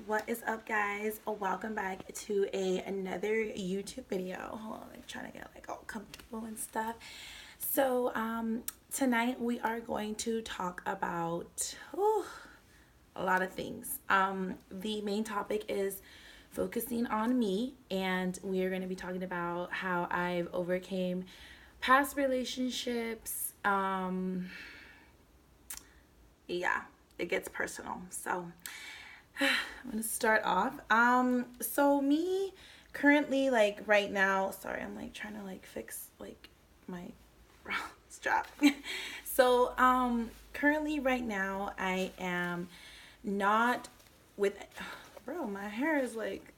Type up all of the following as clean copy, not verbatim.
What is up, guys? Welcome back to another YouTube video. Hold on, like trying to get like all comfortable and stuff. Tonight we are going to talk about a lot of things. The main topic is focusing on me, and we are going to be talking about how I've overcame past relationships. Yeah, it gets personal. So I'm gonna start off. So me currently, like right now, sorry, I'm like trying to like fix like my strap. Currently right now I am not with, bro, my hair is like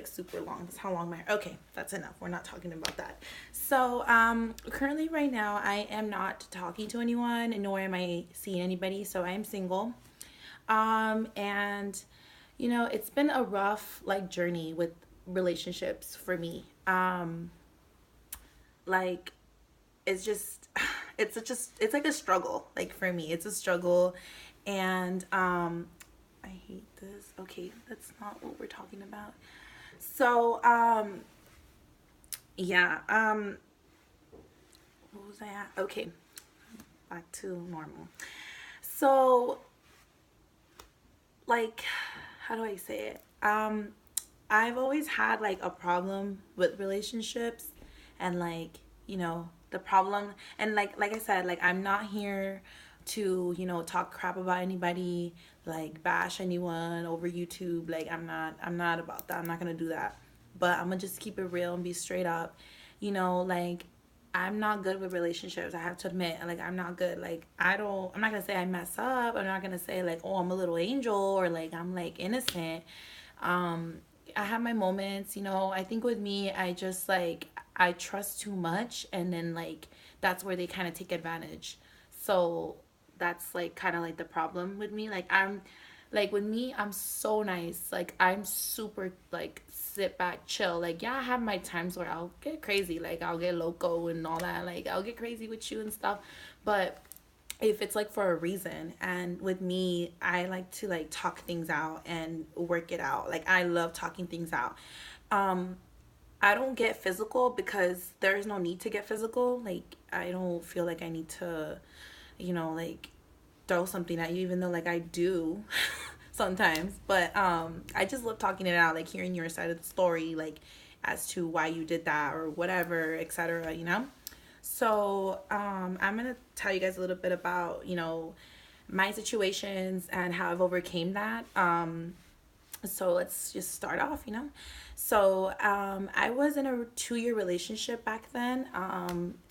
super long. That's how long my hair. Okay, that's enough. We're not talking about that. Currently right now I am not talking to anyone, nor am I seeing anybody. So I am single. And it's been a rough like journey with relationships for me. Like it's just it's like a struggle. Like for me, it's a struggle, and I hate this. Okay, that's not what we're talking about. So, yeah, what was I at? Okay, back to normal. So, like, how do I say it? I've always had like a problem with relationships, and like, the problem, and like I said, like I'm not here to, talk crap about anybody, like bash anyone over YouTube. Like I'm not about that. I'm not going to do that. But I'm going to just keep it real and be straight up. Like I'm not good with relationships. I have to admit, like I'm not good. Like I'm not gonna say I mess up. I'm not gonna say like, oh, I'm a little angel, or like I'm like innocent. I have my moments. I think with me, I just like I trust too much, and then like that's where they kind of take advantage. So that's like kind of like the problem with me. Like with me, I'm so nice. Like I'm super like sit back, chill. Like yeah, I have my times where I'll get crazy. Like I'll get loco and all that. Like I'll get crazy with you and stuff. But if it's like for a reason, and with me, I like to like talk things out and work it out. Like I love talking things out. Um I don't get physical because there's no need to get physical. Like I don't feel like I need to, like throw something at you, even though like I do sometimes. But I just love talking it out, like hearing your side of the story, like as to why you did that or whatever, etc. I'm gonna tell you guys a little bit about, my situations and how I've overcame that. So let's just start off. I was in a 2-year relationship back then.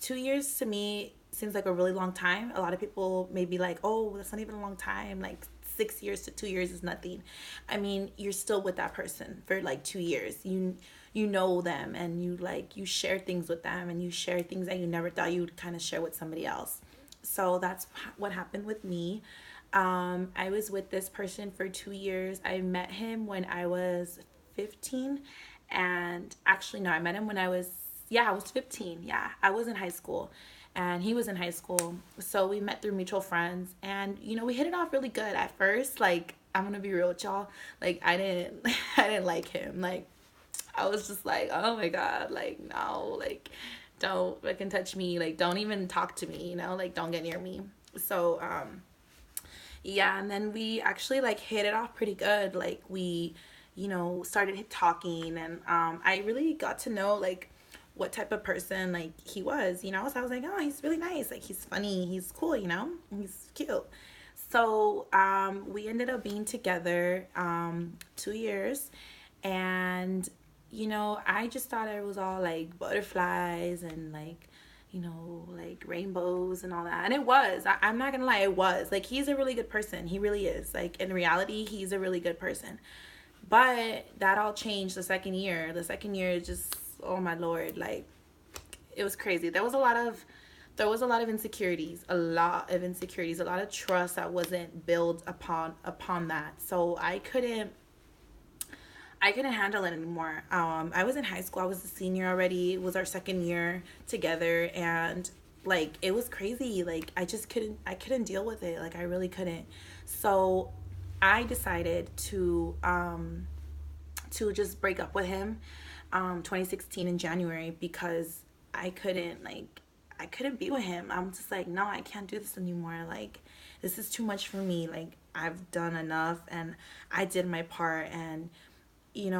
2 years to me seems like a really long time. A lot of people may be like, oh, that's not even a long time. Like 6 years to 2 years is nothing. I mean, you're still with that person for like 2 years. You know them, and you share things with them, and you share things that you never thought you'd kind of share with somebody else. So that's what happened with me. I was with this person for 2 years. I met him when I was 15. And actually, no, I met him when I was 15. Yeah, I was in high school and he was in high school. So we met through mutual friends, and, we hit it off really good at first. Like, I'm going to be real with y'all. Like, I didn't, I didn't like him. Like, I was just like, oh my God, like, no, like, don't fucking touch me. Like, don't even talk to me, like, don't get near me. So, yeah, and then we actually like hit it off pretty good. Like we, started talking, and I really got to know like what type of person like he was. So I was like, oh, he's really nice. Like he's funny, he's cool. He's cute. So we ended up being together 2 years, and I just thought it was all like butterflies and like like rainbows and all that. And it was. I'm not gonna lie, it was. Like, he's a really good person. He really is. Like, in reality, he's a really good person. But that all changed the second year. The second year just, oh my Lord, like, it was crazy. There was a lot of insecurities, a lot of trust that wasn't built upon that. So I couldn't handle it anymore. I was in high school. I was a senior already. It was our second year together, and like it was crazy. Like I just couldn't. I couldn't deal with it. Like I really couldn't. So I decided to just break up with him 2016 in January because I couldn't like I couldn't be with him. I'm just like, no, I can't do this anymore. Like, this is too much for me. Like, I've done enough and I did my part. And he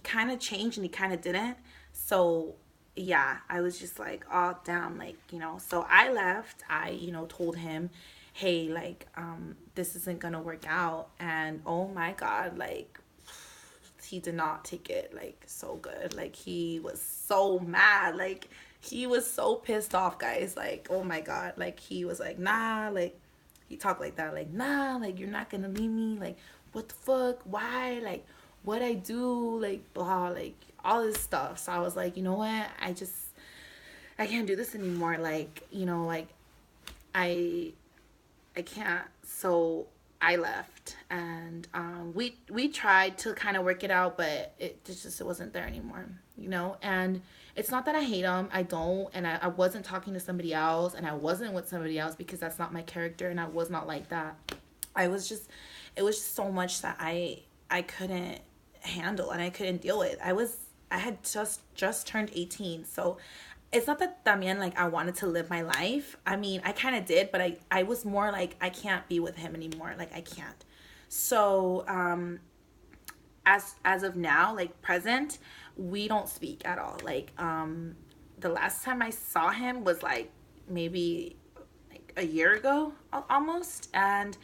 kind of changed and he kind of didn't. So yeah, I was just like, oh damn, like, so I left. I told him, hey, like, this isn't gonna work out. And oh my god, like, he did not take it like so good. Like, he was so mad. Like, he was so pissed off, guys. Like, oh my god. Like, he was like, nah, like, he talked like that, like, nah, like, you're not gonna leave me. Like, what the fuck? Why? Like, what I do? Like, blah, like, all this stuff. So I was like, you know what? I can't do this anymore. Like, like, I I can't. So I left, and we tried to kind of work it out, but it wasn't there anymore, And it's not that I hate him. I don't, and I wasn't talking to somebody else, and I wasn't with somebody else because that's not my character, and I was not like that. I was just, it was just so much that I couldn't handle and I couldn't deal with. I had just turned 18, so it's not that también like I wanted to live my life. I mean, I kind of did, but I was more like I can't be with him anymore. Like, I can't. So as of now, like present, we don't speak at all. Like, the last time I saw him was like maybe like a year ago almost. And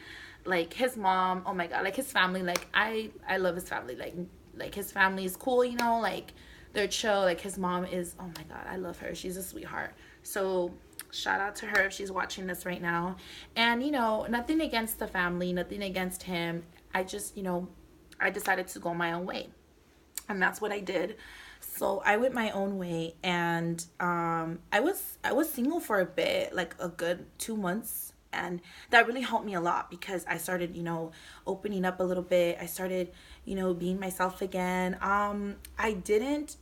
like his mom, oh my god, like his family, like I love his family. Like his family is cool, like they're chill. Like, his mom is, oh my god, I love her. She's a sweetheart. So shout out to her if she's watching this right now. And nothing against the family, nothing against him. I just, I decided to go my own way, and that's what I did. So I went my own way, and I was single for a bit, like a good 2 months, and that really helped me a lot because I started, opening up a little bit. I started, being myself again. I didn't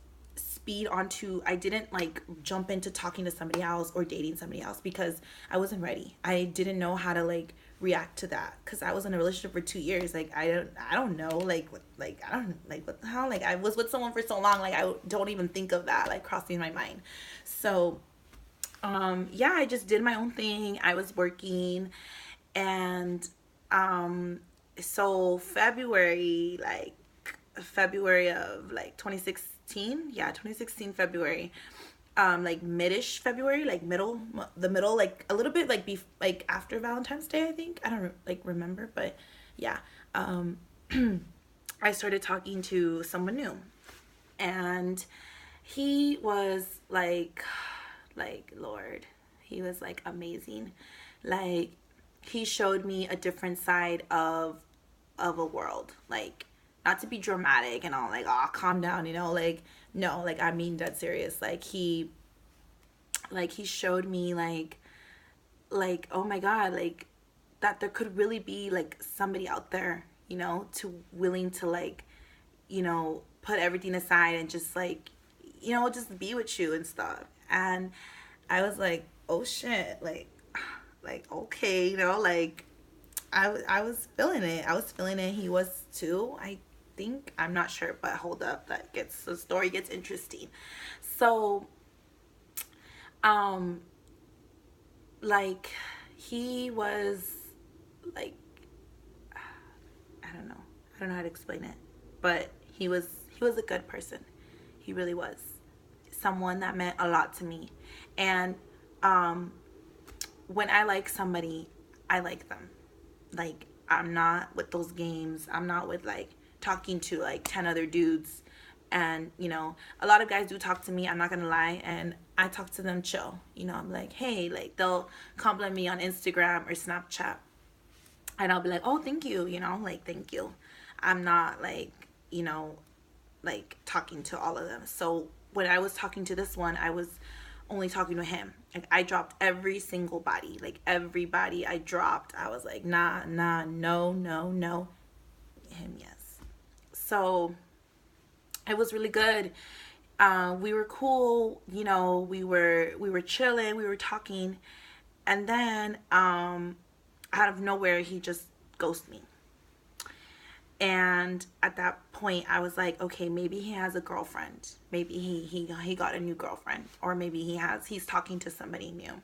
like jump into talking to somebody else or dating somebody else because I wasn't ready. I didn't know how to like react to that because I was in a relationship for 2 years. Like, I don't know, like I don't like what the hell. Like, I was with someone for so long, like I don't even think of that like crossing my mind. So yeah, I just did my own thing. I was working, and so February of like 2016, yeah, 2016 February, like midish February, like the middle, like a little bit like like after Valentine's Day, I think. I don't like remember, but yeah, I started talking to someone new, and he was like Lord, he was like amazing. Like, he showed me a different side of a world. Like, not to be dramatic and all, like, oh, calm down, like, no, like, I mean dead serious. Like he showed me like, oh my god, like, that there could really be like somebody out there, to willing to like, put everything aside and just like, just be with you and stuff. And I was like, oh shit, like okay, like I was feeling it. I was feeling it. He was too, I think. I'm not sure, but hold up, the story gets interesting. So, um, like, he was like, I don't know. I don't know how to explain it, but he was a good person. He really was someone that meant a lot to me. And um when I like somebody, I like them. Like, I'm not with those games. I'm not with like talking to like 10 other dudes. And a lot of guys do talk to me, I'm not gonna lie, and I talk to them chill. I'm like, hey, like, they'll compliment me on Instagram or Snapchat, and I'll be like, oh, thank you, like, thank you. I'm not like, like talking to all of them. So when I was talking to this one, I was only talking to him. Like, I dropped every single body. Like, everybody I dropped, I was like, nah, no, no, no. Him, yes. So it was really good. We were cool, we were chilling, we were talking, and then out of nowhere he just ghost me. And at that point, I was like, okay, maybe he has a girlfriend. Maybe he got a new girlfriend, or maybe he's talking to somebody new.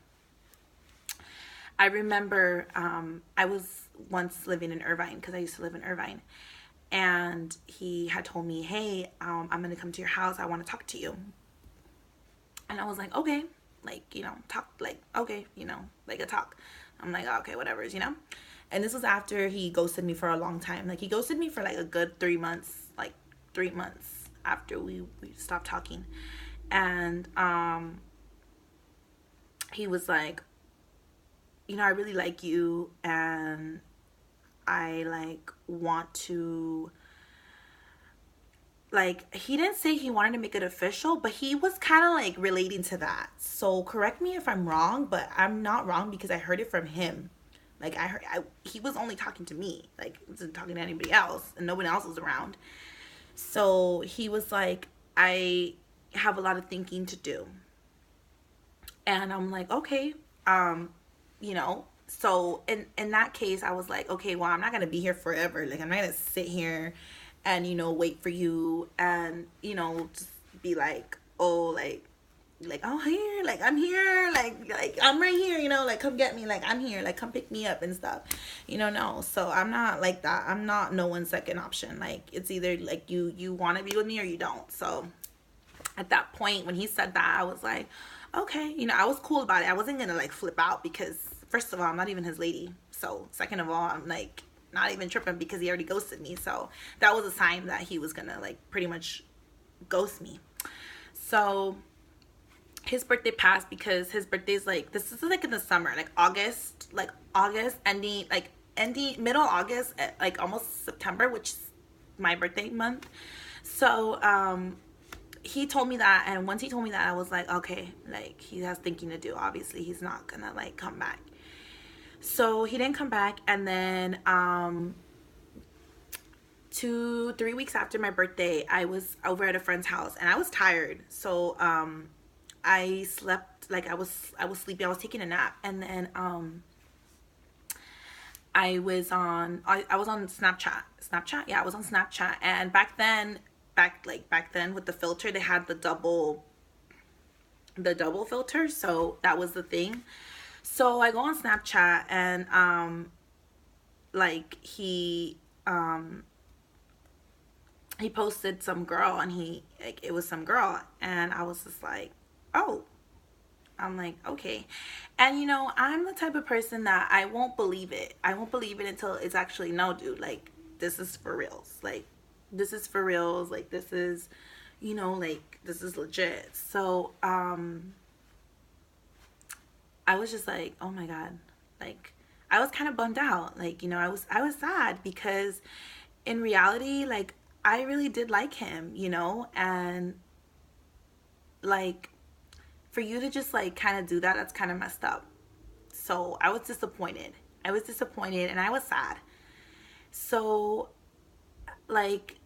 I remember I was once living in Irvine, because I used to live in Irvine, and he had told me, hey, I'm gonna come to your house. I want to talk to you. And I was like, okay, like, talk, like, okay, like a talk. I'm like, okay, whatever, And this was after he ghosted me for a long time. Like, he ghosted me for like a good 3 months, like 3 months after we stopped talking. And he was like, I really like you, and I like want to, like, he didn't say he wanted to make it official, but he was kind of like relating to that. So correct me if I'm wrong, but I'm not wrong, because I heard it from him. Like, he was only talking to me, like, wasn't talking to anybody else, and nobody else was around. So he was like, I have a lot of thinking to do. And I'm like, okay, so in that case, I was like, okay, well, I'm not going to be here forever. Like, I'm not going to sit here and, wait for you and, just be like, oh, like, oh, here, like, I'm here, like, I'm right here, like, come get me, like, I'm here, like, come pick me up and stuff, no. So I'm not like that. I'm not no one's second option. Like, it's either, like, you want to be with me or you don't. So at that point, when he said that, I was like, okay, I was cool about it. I wasn't gonna, like, flip out, because first of all, I'm not even his lady. So second of all, I'm like not even tripping, because he already ghosted me. So that was a sign that he was gonna, like, pretty much ghost me. So his birthday passed, because his birthday's like, this is like in the summer, like August ending, middle August, like almost September, which is my birthday month. So he told me that, and once he told me that, I was like, okay, like, he has thinking to do. Obviously, he's not gonna, like, come back. So he didn't come back, and then 2-3 weeks after my birthday, I was over at a friend's house, and I was tired. So I slept, like, I was sleepy. I was taking a nap, and then I was on Snapchat. Yeah, I was on Snapchat, and back then with the filter, they had the double filter, so that was the thing. So I go on Snapchat, and like, he posted some girl, and it was some girl, and I was just like, oh. I'm like, okay. And I'm the type of person that I won't believe it until it's actually, no, dude, like, this is for reals. Like, this is for reals. Like, this is, like, this is legit. So I was just like, oh my God. Like, I was kind of bummed out. Like, I was sad, because in reality, like, I really did like him, and, like, for you to just, like, kind of do that, that's kind of messed up. So I was disappointed, and I was sad. So, like,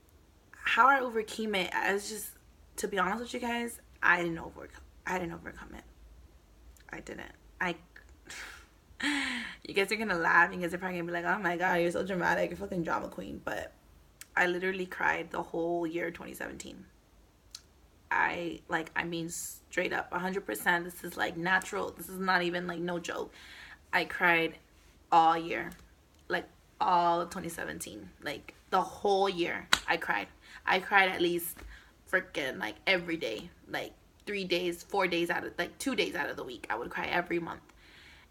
how I overcame it, I was just, to be honest with you guys, I didn't overcome it. I didn't. You guys are gonna laugh. You guys are probably gonna be like, oh my God, you're so dramatic, you're fucking drama queen. But I literally cried the whole year 2017. I mean, straight up 100%. This is, like, natural. This is not even, like, no joke. I cried all year, like, all of 2017, like, the whole year. I cried at least freaking, like, every day, like 3 days, 4 days out of, like, 2 days out of the week. I would cry every month.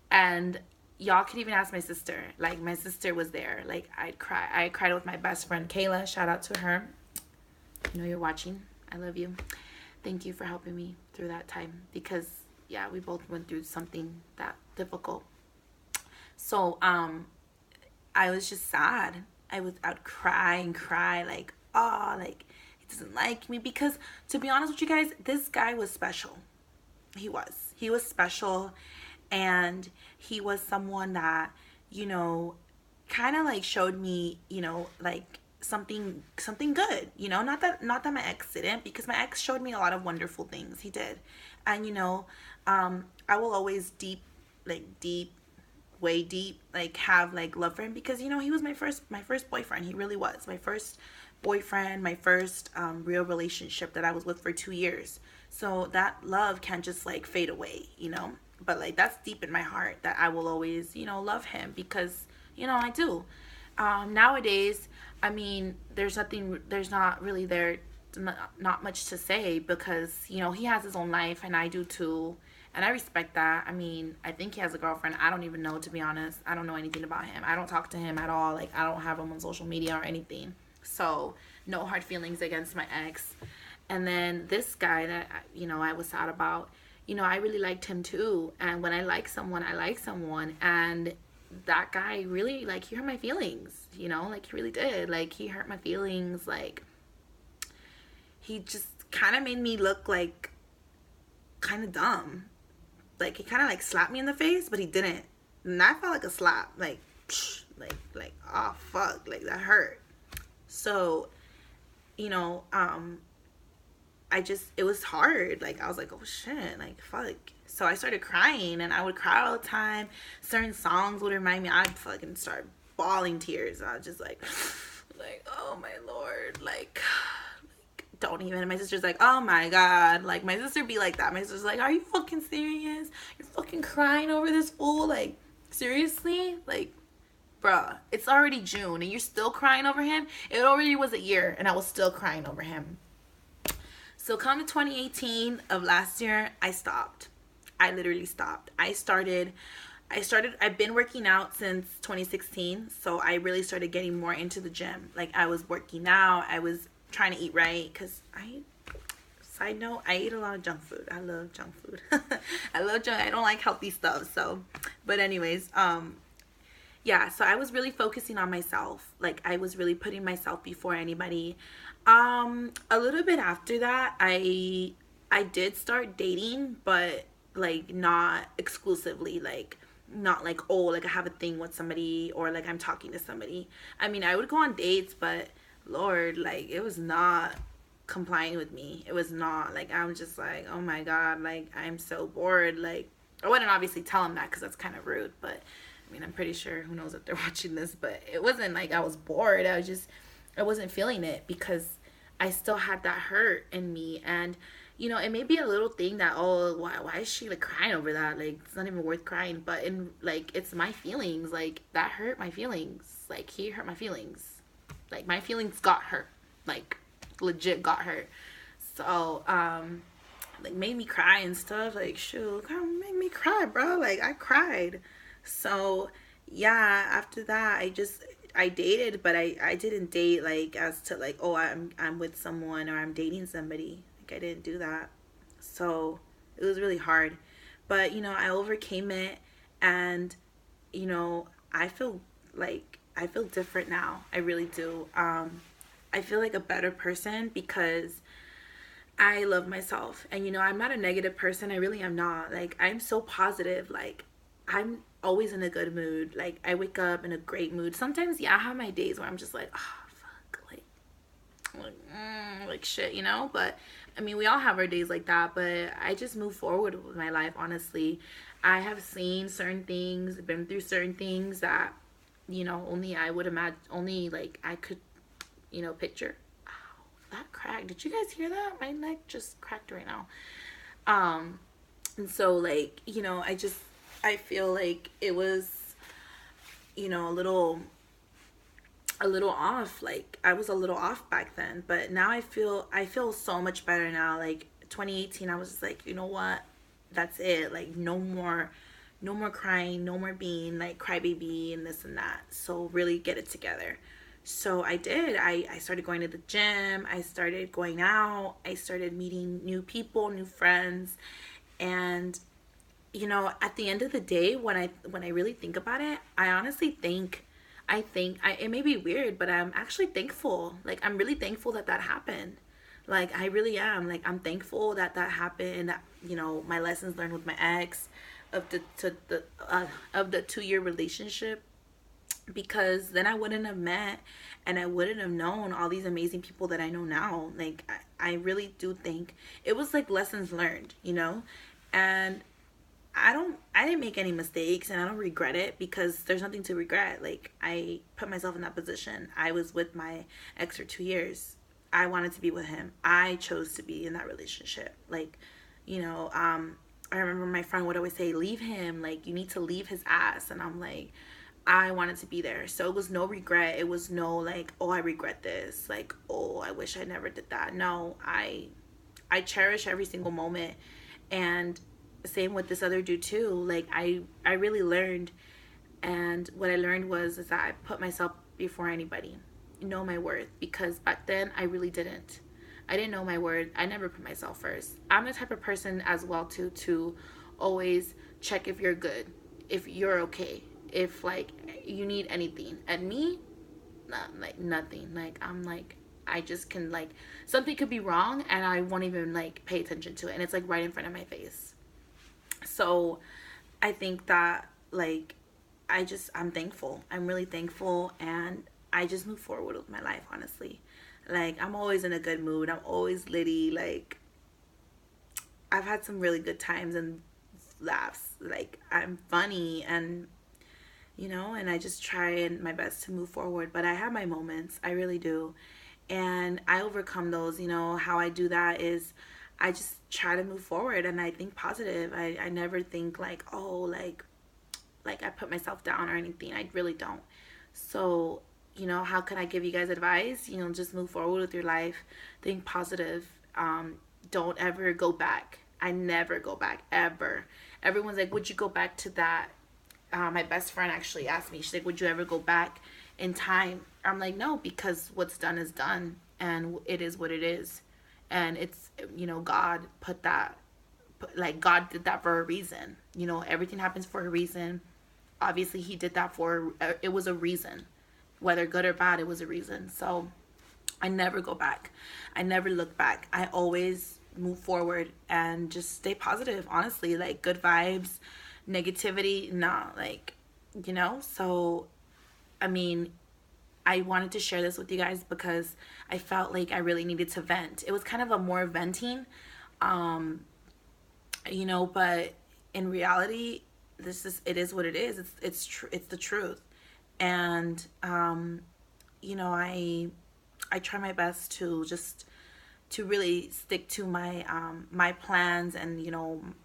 And y'all could even ask my sister. Like, my sister was there. Like, I cried with my best friend Kayla. Shout out to her. You're watching. I love you. Thank you for helping me through that time, because yeah, we both went through something that difficult. So I was just sad. I'd cry and cry, like, oh, like, he doesn't like me, because to be honest with you guys, this guy was special. He was special, and he was someone that, kind of, like, showed me, like, something good, not that my ex didn't, because my ex showed me a lot of wonderful things. He did. And I will always deep way deep, like have like love for him, because you know he was my first boyfriend. He really was my first boyfriend, my first real relationship that I was with for 2 years. So that love can't just like fade away, you know. But like that's deep in my heart that I will always, you know, love him, because you know I do. Nowadays, I mean, there's not really not much to say, because you know he has his own life and I do too, and I respect that. I mean, I think he has a girlfriend. I don't even know, to be honest. I don't know anything about him. I don't talk to him at all. Like, I don't have him on social media or anything. So no hard feelings against my ex. And then this guy that you know I was sad about, you know, I really liked him too. And when I like someone, I like someone. And that guy really, like, he hurt my feelings, you know, like he really did. Like, he hurt my feelings. Like, he just kind of made me look like kind of dumb. Like, he kind of like slapped me in the face, but he didn't. And that felt like a slap. Like, psh, oh fuck, like that hurt. So, you know, it was hard. Like, I was like, oh shit, like fuck. So I started crying, and I would cry all the time. Certain songs would remind me. I'd fucking start bawling tears. I was just like, oh my lord, like don't even. And my sister's like, oh my god, like my sister be like that. My sister's like, are you fucking serious? You're fucking crying over this fool? Like, seriously? Like, bruh, it's already June and you're still crying over him? It already was a year and I was still crying over him. So come to 2018 of last year, I stopped. I literally stopped. I've been working out since 2016, so I really started getting more into the gym. Like, I was working out, I was trying to eat right, because side note, I eat a lot of junk food. I love junk food. I don't like healthy stuff, so, but anyways, yeah, so I was really focusing on myself. Like, I was really putting myself before anybody. A little bit after that, I did start dating, but like not exclusively, like not like, oh, like I have a thing with somebody, or like I'm talking to somebody. I mean, I would go on dates, but Lord, like it was not complying with me. It was not, like, I'm just like, oh my god, like I'm so bored. Like, I wouldn't obviously tell him that because that's kind of rude, but I mean, I'm pretty sure, who knows if they're watching this, but it wasn't like I was bored. I wasn't feeling it, because I still had that hurt in me. And you know, it may be a little thing that, oh, why is she like crying over that? Like, it's not even worth crying. But in like, it's my feelings. Like, that hurt my feelings. Like, he hurt my feelings. Like, my feelings got hurt. Like, legit got hurt. So like, made me cry and stuff. Like, shoot, come make me cry, bro. Like, I cried. So yeah, after that, I dated, but I didn't date like as to like, oh, I'm with someone or I'm dating somebody. Like, I didn't do that. So it was really hard. But you know, I overcame it, and you know, I feel different now. I really do. I feel like a better person, because I love myself. And you know, I'm not a negative person. I really am not. Like, I'm so positive. Like, I'm always in a good mood. Like, I wake up in a great mood. Sometimes, yeah, I have my days where I'm just like, oh, fuck, like shit, you know? But, I mean, we all have our days like that, but I just move forward with my life, honestly. I have seen certain things, been through certain things that, you know, only I would imagine, only, like, I could, you know, picture. Ow, that cracked. Did you guys hear that? My neck just cracked right now. And so, like, you know, I feel like it was, you know, a little off. Like, I was a little off back then, but now I feel so much better now. Like, 2018, I was just like, you know what, that's it. Like, no more crying, no more being like crybaby and this and that. So really get it together. So I did. I started going to the gym. I started going out. I started meeting new people, new friends. And you know, at the end of the day, when I really think about it, I honestly think it may be weird, but I'm actually thankful. Like, I'm really thankful that happened. Like, I really am. Like, I'm thankful that happened. That, you know, my lessons learned with my ex of the 2-year relationship, because then I wouldn't have met and I wouldn't have known all these amazing people that I know now. Like, I really do think it was like lessons learned, you know? And I didn't make any mistakes, and I don't regret it, because there's nothing to regret. Like, I put myself in that position. I was with my ex for 2 years. I wanted to be with him. I chose to be in that relationship. Like, I remember my friend would always say, leave him, like, you need to leave his ass. And I'm like, I wanted to be there. So it was no regret. It was no like, oh, I regret this. Like, oh, I wish I never did that. No, I cherish every single moment. And same with this other dude too. Like, I really learned, and what I learned was is that I put myself before anybody. Know my worth, because back then I really didn't. I didn't know my worth. I never put myself first. I'm the type of person as well too to always check if you're good, if you're okay, if like you need anything. And me, not like nothing. Like, I'm like, I just can, like, something could be wrong and I won't even like pay attention to it, and it's like right in front of my face. So I think that, like, I'm thankful. I'm really thankful, and I just move forward with my life, honestly. Like, I'm always in a good mood. I'm always litty. Like, I've had some really good times and laughs. Like, I'm funny, and and I just try my best to move forward. But I have my moments. I really do. And I overcome those. How I do that is I just try to move forward, and I think positive. I never think like, oh, like I put myself down or anything. I really don't. So, how can I give you guys advice? Just move forward with your life. Think positive. Don't ever go back. I never go back, ever. Everyone's like, would you go back to that? My best friend actually asked me, she's like, would you ever go back in time? I'm like, no, because what's done is done, and it is what it is. And it's, God put that, like, God did that for a reason. Everything happens for a reason. Obviously, he did that it was a reason. Whether good or bad, it was a reason. So I never go back. I never look back. I always move forward and just stay positive, honestly. Like, good vibes, negativity, nah, like, So, I mean, I wanted to share this with you guys because I felt like I really needed to vent. It was kind of a more venting, but in reality, it is what it is. It's the truth. And, I try my best to really stick to my plans and,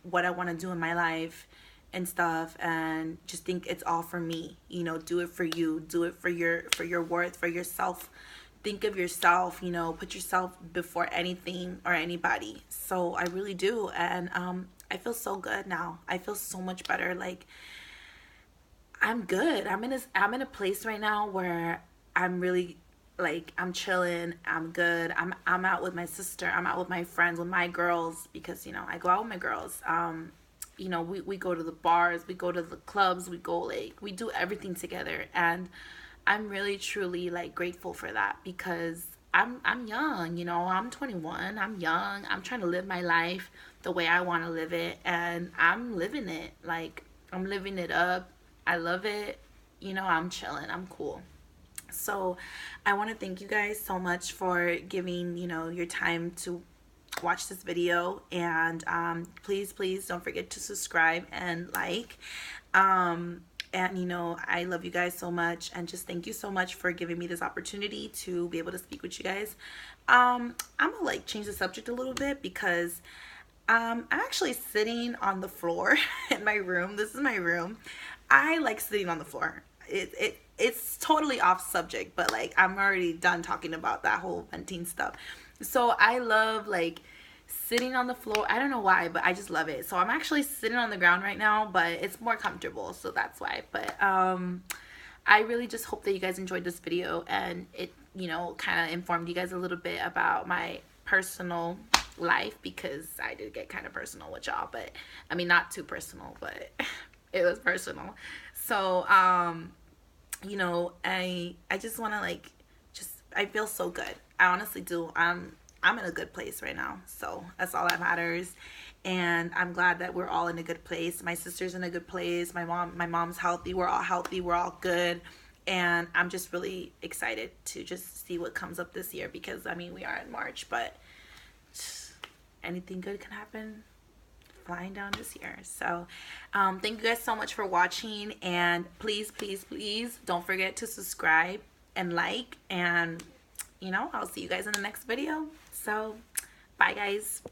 what I want to do in my life and stuff, and just think it's all for me. Do it for you, do it for your worth, for yourself. Think of yourself, put yourself before anything or anybody. So I really do. And I feel so good now. I feel so much better. Like, I'm good. I'm in a place right now where I'm really, like, I'm chilling. I'm good. I'm out with my sister. I'm out with my friends, with my girls, because I go out with my girls. We go to the bars, we go to the clubs, we do everything together, and I'm really truly, like, grateful for that, because I'm young, I'm 21, I'm young, I'm trying to live my life the way I want to live it, and I'm living it. Like, I'm living it up. I love it. I'm chilling. I'm cool. So I want to thank you guys so much for giving, your time to watch this video, and please don't forget to subscribe and like, and I love you guys so much, and just thank you so much for giving me this opportunity to be able to speak with you guys. I'm gonna, like, change the subject a little bit, because I'm actually sitting on the floor in my room. This is my room. I like sitting on the floor. It's totally off subject, but, like, I'm already done talking about that whole venting stuff. So I love, like, sitting on the floor. I don't know why, but I just love it. So I'm actually sitting on the ground right now, but it's more comfortable, so that's why. But I really just hope that you guys enjoyed this video, and it, kind of informed you guys a little bit about my personal life, because I did get kind of personal with y'all, but I mean, not too personal, but it was personal. So I just want to, like, I feel so good. I honestly do. I'm in a good place right now, so that's all that matters. And I'm glad that we're all in a good place. My sister's in a good place. My mom's healthy. We're all healthy. We're all good. And I'm just really excited to just see what comes up this year, because I mean, we are in March, but anything good can happen. flying down this year. So thank you guys so much for watching, and please don't forget to subscribe and like, and I'll see you guys in the next video. So bye guys.